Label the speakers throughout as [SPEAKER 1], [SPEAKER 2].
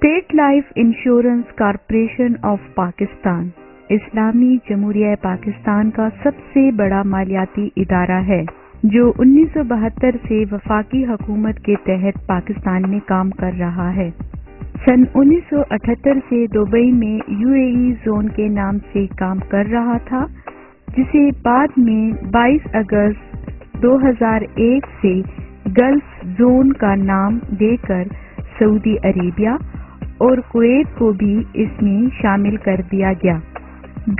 [SPEAKER 1] State life insurance corporation of Pakistan اسلامی جمہوریہ پاکستان کا سب سے بڑا مالیاتی ادارہ ہے جو 1972 سے وفاقی حکومت کے تحت پاکستان میں کام کر رہا ہے۔ سن 1978 سے دبئی میں UAE زون کے نام سے کام کر رہا تھا، جسے بعد میں 22 اگست 2001 سے گلف زون کا نام دے کر سعودی عربیہ اور کویت کو بھی اس میں شامل کر دیا گیا۔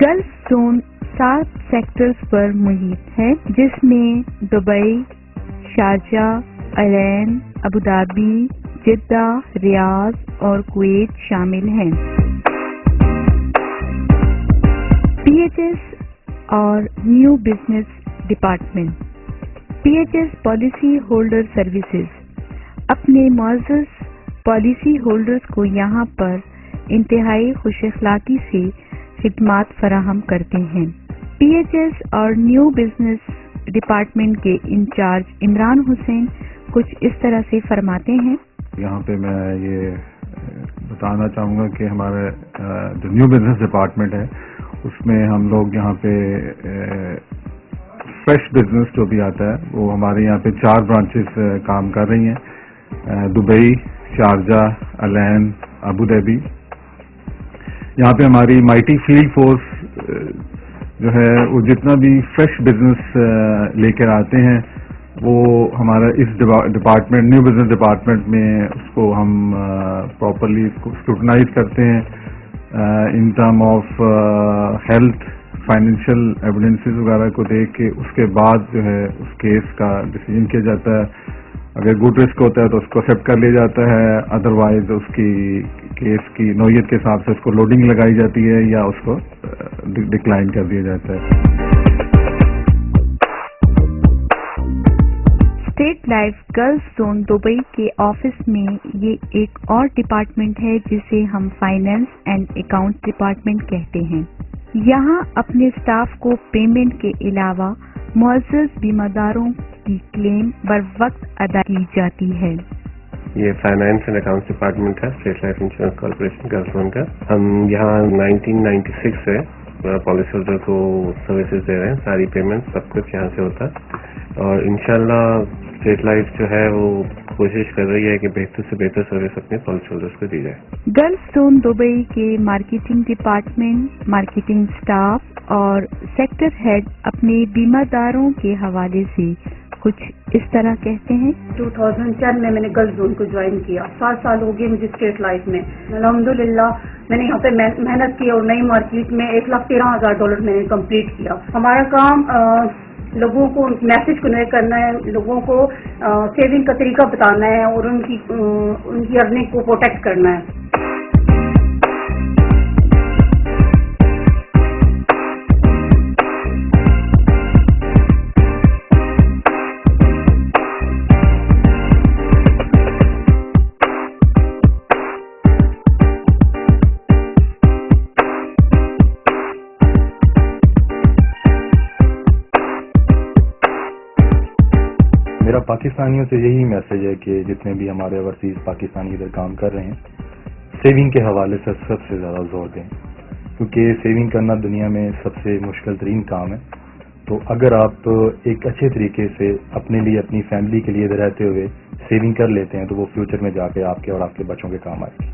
[SPEAKER 1] گلف زون 7 سیکٹرز پر محیط ہے، جس میں دبئی، شارجہ، العین، ابوظہبی، جدہ، ریاض اور کویت شامل ہیں۔ PHS اور new business department. PHS policy holder services اپنے معزز پالیسی ہولڈرز کو یہاں پر انتہائی خوش اخلاقی سے خدمات فراہم کرتے ہیں۔ PHS اور نیو بزنس ڈپارٹمنٹ کے انچارج عمران حسین کچھ اس طرح سے فرماتے ہیں۔
[SPEAKER 2] یہاں پہ میں یہ بتانا چاہوں گا کہ ہمارے جو نیو بزنس ڈپارٹمنٹ ہے اس میں ہم لوگ یہاں پہ فریش بزنس جو بھی آتا ہے وہ ہمارے یہاں پہ 4 برانچز کام کر رہی ہیں، دبئی، شارجہ، العین، ابوظہبی۔ یہاں پہ ہماری مائٹی فیلڈ فورس جو ہے وہ جتنا بھی فریش بزنس لے کر آتے ہیں وہ ہمارا اس ڈپارٹمنٹ نیو بزنس ڈپارٹمنٹ میں اس کو ہم پراپرلی اسکروٹنائز کرتے ہیں in term of health, financial evidences وغیرہ کو دیکھ کے اس کے بعد جو ہے اس کیس کا ڈیسیژن کیا جاتا ہے۔ اگر گڈ رسک ہوتا ہے تو اس کو ایکسیپٹ کر لیا جاتا ہے، ادروائز اس کی کیس کی نوعیت کے حساب سے اس کو لوڈنگ لگائی جاتی ہے یا اس کو ڈکلائن کر دیا جاتا ہے۔
[SPEAKER 1] State life golf zone Dubai کے آفس میں یہ ایک اور ڈپارٹمنٹ ہے جسے ہم فائنانس اینڈ اکاؤنٹ ڈپارٹمنٹ کہتے ہیں۔ یہاں اپنے اسٹاف کو پیمنٹ کے علاوہ معزز بیمہ داروں کی کلیم بر وقت ادا کی جاتی ہے۔
[SPEAKER 3] یہ فائنانس اینڈ اکاؤنٹس ڈپارٹمنٹ ہے state life insurance corporation golf zone کا۔ ہم یہاں 1996 سے پالیسی ہولڈر کو سروسز دے رہے ہیں، ساری پیمنٹ سب کچھ یہاں سے ہوتا ہے اور انشاءاللہ اسٹیٹ لائف جو ہے وہ کوشش کر رہی ہے کہ بہتر سے بہتر سروس اپنے پالیسی ہولڈرس کو دی جائے۔
[SPEAKER 1] گلف زون دبئی کے مارکیٹنگ ڈپارٹمنٹ، مارکیٹنگ سٹاف اور سیکٹر ہیڈ اپنے بیمہ داروں کے حوالے سے کچھ اس طرح کہتے ہیں۔
[SPEAKER 4] 2010 میں نے گلف زون کو جوائن کیا، 7 سال ہو گئے مجھے اسٹیٹ لائف میں۔ الحمدللہ میں نے یہاں پہ محنت کی اور نئی مارکیٹ میں $1,13,000 میں نے کمپلیٹ کیا۔ ہمارا کام لوگوں کو میسج کنوے کرنا ہے، لوگوں کو سیونگ کا طریقہ بتانا ہے اور ان کی ارننگ کو پروٹیکٹ کرنا ہے۔
[SPEAKER 5] میرا پاکستانیوں سے یہی میسج ہے کہ جتنے بھی ہمارے اوورسیز پاکستانی ادھر کام کر رہے ہیں سیونگ کے حوالے سے سب سے زیادہ زور دیں، کیونکہ سیونگ کرنا دنیا میں سب سے مشکل ترین کام ہے۔ تو اگر آپ ایک اچھے طریقے سے اپنے لیے، اپنی فیملی کے لیے ادھر رہتے ہوئے سیونگ کر لیتے ہیں تو وہ فیوچر میں جا کے آپ کے اور آپ کے بچوں کے کام آئے گی۔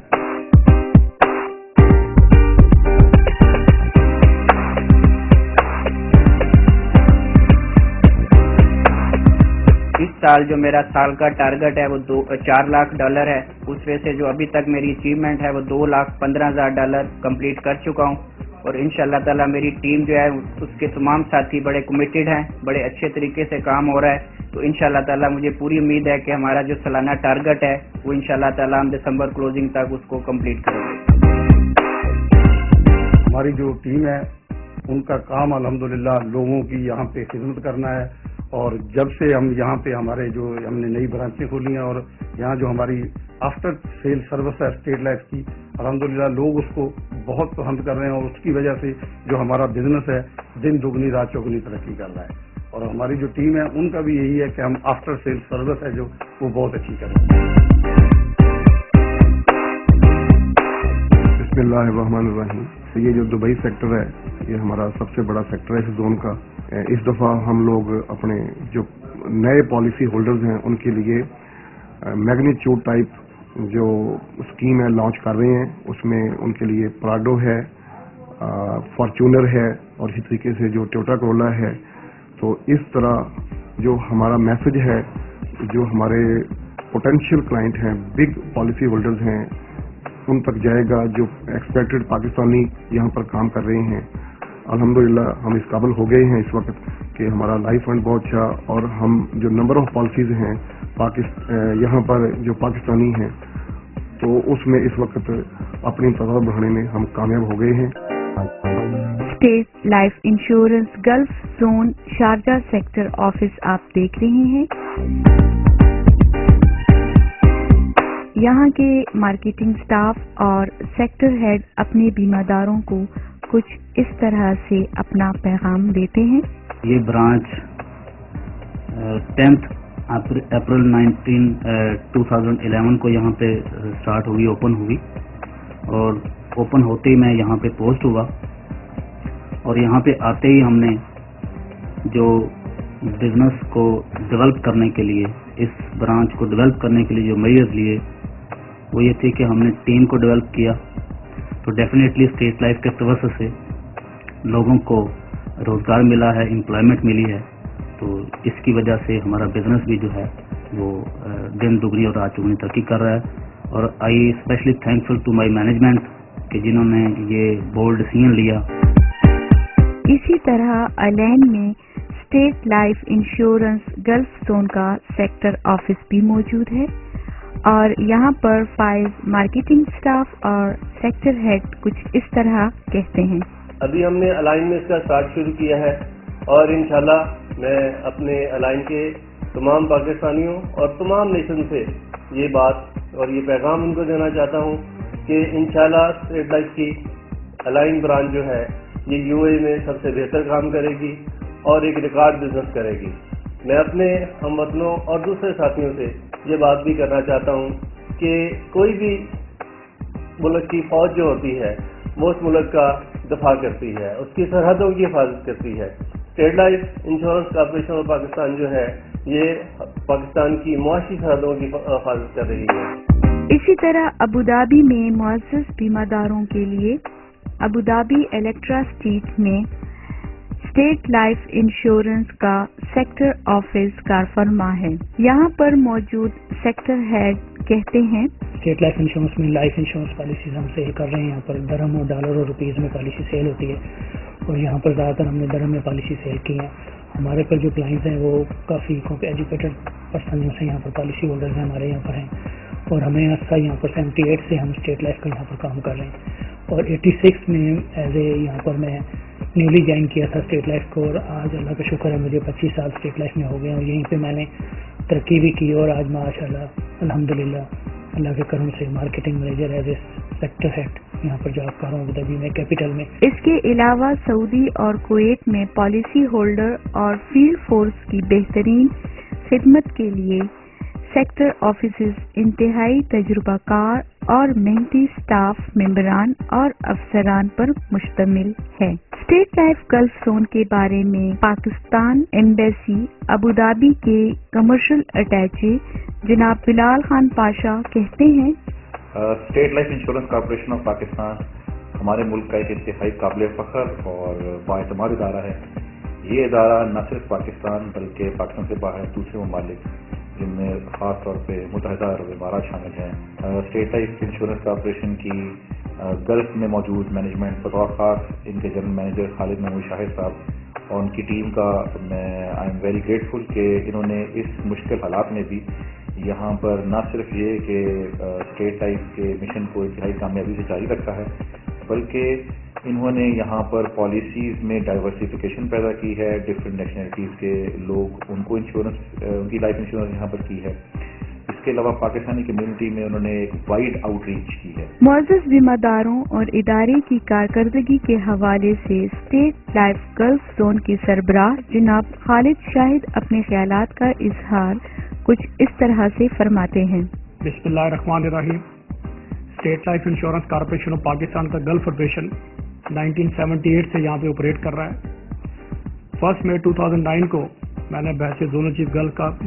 [SPEAKER 6] اس سال جو میرا سال کا ٹارگٹ ہے وہ $4 لاکھ ہے، اس وجہ سے جو ابھی تک میری اچیومنٹ ہے وہ $2,15,000 کمپلیٹ کر چکا ہوں اور انشاءاللہ تعالی میری ٹیم جو ہے اس کے تمام ساتھی بڑے کمیٹڈ ہیں، بڑے اچھے طریقے سے کام ہو رہا ہے۔ تو انشاءاللہ تعالی مجھے پوری امید ہے کہ ہمارا جو سالانہ ٹارگٹ ہے وہ انشاءاللہ تعالی ہم دسمبر کلوزنگ تک اس کو کمپلیٹ کریں گے۔
[SPEAKER 7] ہماری جو ٹیم ہے ان کا کام الحمدللہ لوگوں کی یہاں پہ خدمت کرنا ہے، اور جب سے ہم یہاں پہ ہمارے جو ہم نے نئی برانچیں کھولی ہیں اور یہاں جو ہماری آفٹر سیل سروس ہے اسٹیٹ لائف کی، الحمدللہ لوگ اس کو بہت پسند کر رہے ہیں اور اس کی وجہ سے جو ہمارا بزنس ہے دن دگنی رات چوگنی ترقی کر رہا ہے۔ اور ہماری جو ٹیم ہے ان کا بھی یہی ہے کہ ہم آفٹر سیل سروس ہے جو وہ بہت اچھی کریں۔
[SPEAKER 8] बिस्मिल्लाहिर्रहमानिर्रहीम। ये जो दुबई सेक्टर है ये हमारा सबसे बड़ा सेक्टर है इस जोन का। इस दफ़ा हम लोग अपने जो नए पॉलिसी होल्डर्स हैं उनके लिए मैग्नीट्यूड टाइप जो स्कीम है लॉन्च कर रहे हैं। उसमें उनके लिए प्राडो है, फॉर्च्यूनर है और इसी तरीके से जो टोयोटा कोरोला है। तो इस तरह जो हमारा मैसेज है, जो हमारे पोटेंशियल क्लाइंट हैं, बिग पॉलिसी होल्डर्स हैं, उन तक जाएगा जो एक्सपेक्टेड पाकिस्तानी यहाँ पर काम कर रहे हैं। अल्हम्दुलिल्लाह हम इस काबिल हो गए हैं इस वक्त कि हमारा लाइफ फंड बहुत अच्छा, और हम जो नंबर ऑफ पॉलिसीज हैं यहाँ पर जो पाकिस्तानी हैं तो उसमें इस वक्त अपनी तादाद बढ़ाने में हम कामयाब हो गए हैं।
[SPEAKER 1] State life insurance gulf zone Sharjah sector office आप देख रहे हैं। यहाँ के मार्केटिंग स्टाफ और सेक्टर हेड अपने बीमादारों को कुछ इस तरह से अपना पैगाम देते हैं।
[SPEAKER 9] ये ब्रांच 10 अप्रैल 2011 को यहाँ पे स्टार्ट हुई, ओपन हुई, और ओपन होते ही मैं यहाँ पे पोस्ट हुआ। और यहाँ पे आते ही हमने जो बिजनेस को डेवलप करने के लिए, इस ब्रांच को डेवलप करने के लिए जो मेजर्स लिए वो ये थे कि हमने टीम को डेवलप किया। तो डेफिनेटली स्टेट लाइफ के तवज्जो से लोगों को रोजगार मिला है, एम्प्लॉयमेंट मिली है। तो इसकी वजह से हमारा बिजनेस भी जो है वो दिन दुगनी और रात चौगुनी तरक्की कर रहा है। और I specially thankful to my management कि जिन्होंने ये बोल्ड डिसीजन लिया।
[SPEAKER 1] इसी तरह अलैन में state life insurance gulf zone का सेक्टर ऑफिस भी मौजूद है और यहाँ पर 5 मार्केटिंग स्टाफ और सेक्टर हेड कुछ इस तरह कहते हैं।
[SPEAKER 10] अभी हमने अलाइन में इसका स्टार्ट शुरू किया है और इंशाल्लाह मैं अपने अलाइन के तमाम पाकिस्तानियों और तमाम नेशन से ये बात और ये पैगाम उनको देना चाहता हूँ कि इंशाल्लाह स्टेट लाइफ की अलाइन ब्रांच जो है ये यूएई में सबसे बेहतर काम करेगी और एक रिकॉर्ड बिजनेस करेगी। मैं अपने हमवतनों और दूसरे साथियों से ये बात भी करना चाहता हूँ कि कोई भी मुल्क की फौज जो होती है वो उस मुल्क का दफा करती है, उसकी सरहदों की हिफाजत करती है। State life insurance corporation of Pakistan जो है ये पाकिस्तान की मुआशी सरहदों की हिफाजत कर रही है।
[SPEAKER 1] इसी तरह अबू धाबी में मुअज़्ज़ज़ बीमादारों के लिए अबू धाबी इलेक्ट्रा स्ट्रीट में स्टेट लाइफ इंश्योरेंस का सेक्टर ऑफिस कारफरमा है। यहाँ पर मौजूद सेक्टर हेड कहते हैं,
[SPEAKER 11] स्टेट लाइफ इंश्योरेंस में लाइफ इंश्योरेंस पॉलिसीज हम सेल कर रहे हैं। यहाँ पर दरहम और डॉलर और रुपीज़ में पॉलिसी सेल होती है और यहाँ पर ज़्यादातर हमने दरहम में पॉलिसी सेल की है। हमारे पर जो क्लाइंट्स हैं वो काफ़ी एजुकेटेड पर्सन से यहाँ पर पॉलिसी होल्डर्स हैं हमारे यहाँ पर हैं और हमें ऐसा यहाँ पर 78 से हम स्टेट लाइफ का यहाँ पर काम कर रहे हैं और 86 में एज ए यहाँ पर मैं न्यूली ज्वाइन किया था स्टेट लाइफ को और आज अल्लाह का शुक्र है मुझे 25 साल स्टेट लाइफ में हो गए और यहीं पे मैंने तरक्की भी की और आज माशाल्लाह अल्हम्दुलिल्लाह अल्लाह के करम से marketing manager as a sector head यहाँ पर जॉब कर रहा हूँ अबू धाबी में कैपिटल में।
[SPEAKER 1] इसके अलावा सऊदी और कुवैत में पॉलिसी होल्डर और फील्ड फोर्स की बेहतरीन खिदमत के लिए सेक्टर ऑफिसेज इंतहाई तजुर्बाकार और मेहनती स्टाफ मेंबरान और अफसरान पर मुश्तमिल है। स्टेट लाइफ गल्फ जोन के बारे में पाकिस्तान एम्बेसी अबू धाबी के कमर्शियल अटैचे जनाब बिलाल खान पाशा कहते हैं,
[SPEAKER 12] state life insurance corporation of Pakistan हमारे मुल्क का एक इंतहाई काबिल फ़ख्र और बाएतमाद इदारा है। ये इदारा न सिर्फ पाकिस्तान बल्कि पाकिस्तान से बाहर दूसरे ममालिक जिनमें खास तौर पे मुत्तहिदा अरब इमारात शामिल हैं। स्टेट लाइफ इंश्योरेंस कॉर्पोरेशन की गल्फ में मौजूद मैनेजमेंट बतौर खास इनके जनरल मैनेजर खालिद महमूद शाहिद साहब और उनकी टीम का मैं आई एम वेरी ग्रेटफुल कि इन्होंने इस मुश्किल हालात में भी यहाँ पर न सिर्फ ये कि स्टेट लाइफ के मिशन को इंतहाई कामयाबी से जारी रखा है बल्कि इन्होंने यहाँ पर पॉलिसीज़ में डाइवर्सिफिकेशन पैदा की है। डिफरेंट नेशनलिटीज़ के लोग उनको इंश्योरेंस उनकी लाइफ इंश्योरेंस यहाँ पर की है। इसके अलावा पाकिस्तानी कम्युनिटी में उन्होंने एक वाइड आउटरीच की है।
[SPEAKER 1] मुअज़्ज़ज़ बीमादारों और इदारे की कारकर्दगी के हवाले से स्टेट लाइफ गल्फ जोन के सरबराह जनाब खालिद शाहिद अपने ख्यालात का इजहार कुछ इस तरह से फरमाते हैं।
[SPEAKER 13] बिस्मिल्लाहिर्रहमानिर्रहीम।
[SPEAKER 11] State life insurance corporation of Pakistan का गल्फ ऑपरेशन 1978 से यहाँ पे ऑपरेट कर रहा है। 1 मई 2009 को मैंने बहैसियत जोनल चीफ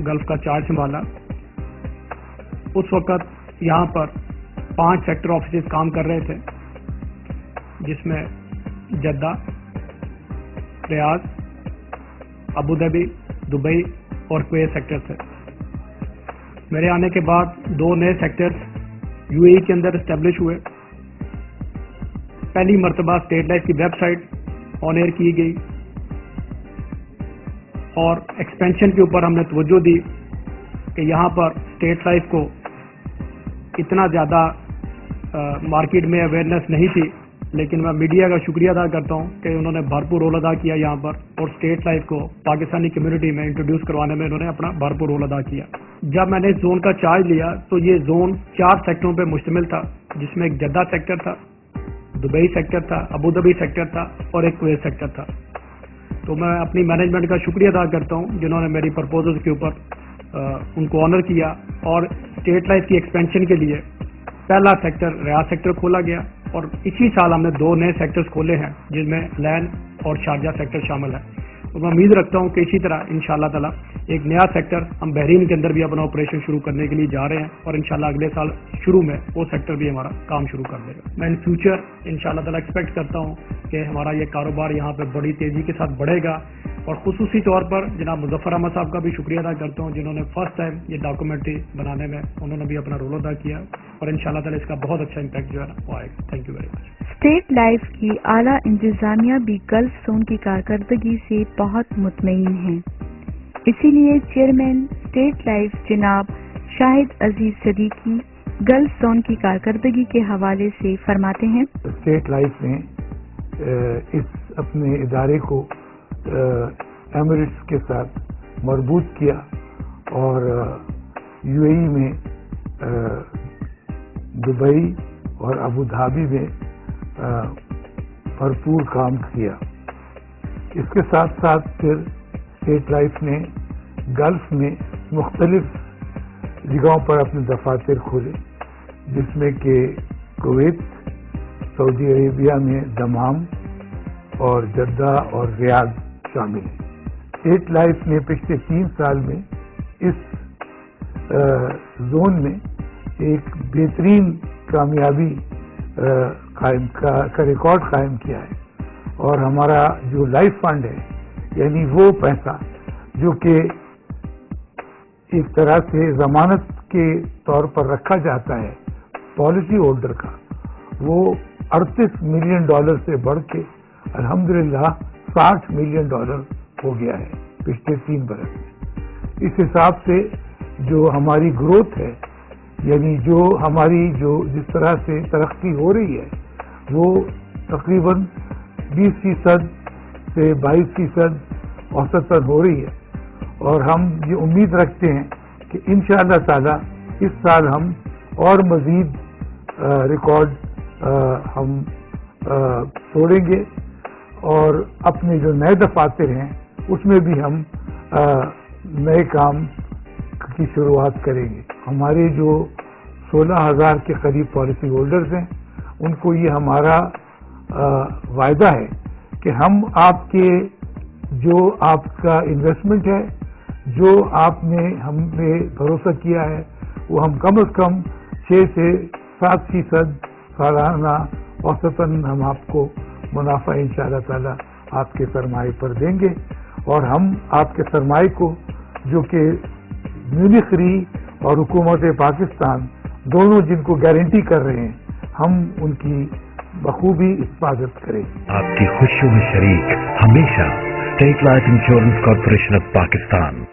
[SPEAKER 11] गल्फ का चार्ज संभाला। उस वक्त यहाँ पर 5 सेक्टर ऑफिस काम कर रहे थे, जिसमें Jeddah, Riyadh, Abu Dhabi, Dubai और कुवैत सेक्टर थे। मेरे आने के बाद 2 नए सेक्टर्स यूएई के अंदर एस्टेब्लिश हुए। पहली मर्तबा स्टेट लाइफ की वेबसाइट ऑन एयर की गई और एक्सपेंशन के ऊपर हमने तवज्जो दी कि यहाँ पर स्टेट लाइफ को इतना ज़्यादा मार्केट में अवेयरनेस नहीं थी, लेकिन मैं मीडिया का शुक्रिया अदा करता हूँ कि उन्होंने भरपूर रोल अदा किया यहाँ पर, और स्टेट लाइफ को पाकिस्तानी कम्युनिटी में इंट्रोड्यूस करवाने में उन्होंने अपना भरपूर रोल अदा किया। जब मैंने इस जोन का चार्ज लिया तो ये जोन 4 सेक्टरों पर मुश्तमिल था, जिसमें एक जद्दा सेक्टर था, दुबई सेक्टर था, अबू धाबी सेक्टर था और एक कुवैत सेक्टर था। तो मैं अपनी मैनेजमेंट का शुक्रिया अदा करता हूँ जिन्होंने मेरी प्रपोजल के ऊपर उनको ऑनर किया, और स्टेट लाइफ की एक्सपेंशन के लिए पहला सेक्टर रियाद सेक्टर खोला गया, और इसी साल हमने 2 नए सेक्टर्स खोले हैं, जिनमें लैन और शारजा सेक्टर शामिल है। तो मैं उम्मीद रखता हूँ कि इसी तरह इंशाअल्लाह ताला एक नया सेक्टर हम बहरीन के अंदर भी अपना ऑपरेशन शुरू करने के लिए जा रहे हैं, और इंशाअल्लाह अगले साल शुरू में वो सेक्टर भी हमारा काम शुरू कर देगा। मैं इन फ्यूचर इंशाअल्लाह ताला एक्सपेक्ट करता हूँ कि हमारा ये कारोबार यहाँ पे बड़ी तेज़ी के साथ बढ़ेगा, और खुसूसी तौर पर जनाब मुजफ्फर अहमद साहब का भी शुक्रिया अदा करता हूँ, जिन्होंने फर्स्ट टाइम ये डॉक्यूमेंट्री बनाने में उन्होंने भी अपना रोल अदा किया, और इंशाअल्लाह ताला इसका बहुत अच्छा इम्पैक्ट जो है वो आएगा। Thank you very much.
[SPEAKER 1] State life की आला इंतजामिया भी गल्फ जोन की कारकर्दगी से बहुत मुतमईन है। इसीलिए चेयरमैन स्टेट लाइफ जनाब शाहिद अजीज सदीकी गल्फ जोन की कारकर्दगी के हवाले से फरमाते हैं।
[SPEAKER 13] स्टेट लाइफ ने इस अपने इदारे को एमिरेट्स के साथ मरबूत किया, और यूएई में दुबई और अबू धाबी में भरपूर काम किया। इसके साथ साथ फिर स्टेट लाइफ ने गल्फ में मुख्तलिफ जगहों पर अपने दफातर खोले, जिसमें कि कुवैत, सऊदी अरेबिया में दमाम और जद्दा और रियाद शामिल है। स्टेट लाइफ ने पिछले 3 साल में इस जोन में एक बेहतरीन कामयाबी का रिकॉर्ड कायम किया है, और हमारा जो लाइफ फंड है, यानी वो पैसा जो कि एक तरह से जमानत के तौर पर रखा जाता है पॉलिसी होल्डर का, वो $38 मिलियन से बढ़ के अल्हम्दुलिल्लाह $60 मिलियन हो गया है पिछले 3 बरस में। इस हिसाब से जो हमारी ग्रोथ है, यानी जो हमारी जिस तरह से तरक्की हो रही है, वो तकरीबन 20% से 22% औसतन हो रही है, और हम ये उम्मीद रखते हैं कि इंशाअल्लाह ताला इस साल हम और मजीद रिकॉर्ड हम तोड़ेंगे, और अपने जो नए दफातर हैं उसमें भी हम नए काम की शुरुआत करेंगे। हमारे जो 16,000 के करीब पॉलिसी होल्डर्स हैं, उनको ये हमारा वायदा है कि हम आपका इन्वेस्टमेंट है, जो आपने हमें भरोसा किया है, वो हम कम से कम 6 से 7% सालाना औसतन हम आपको मुनाफा इंशाअल्लाह ताला आपके सरमाए पर देंगे, और हम आपके सरमाए को जो कि म्यूनिख री और हुकूमत पाकिस्तान दोनों जिनको गारंटी कर रहे हैं, हम उनकी बखूबी हिफाजत करें।
[SPEAKER 14] आपकी खुशियों में शरीक हमेशा state life insurance corporation of Pakistan.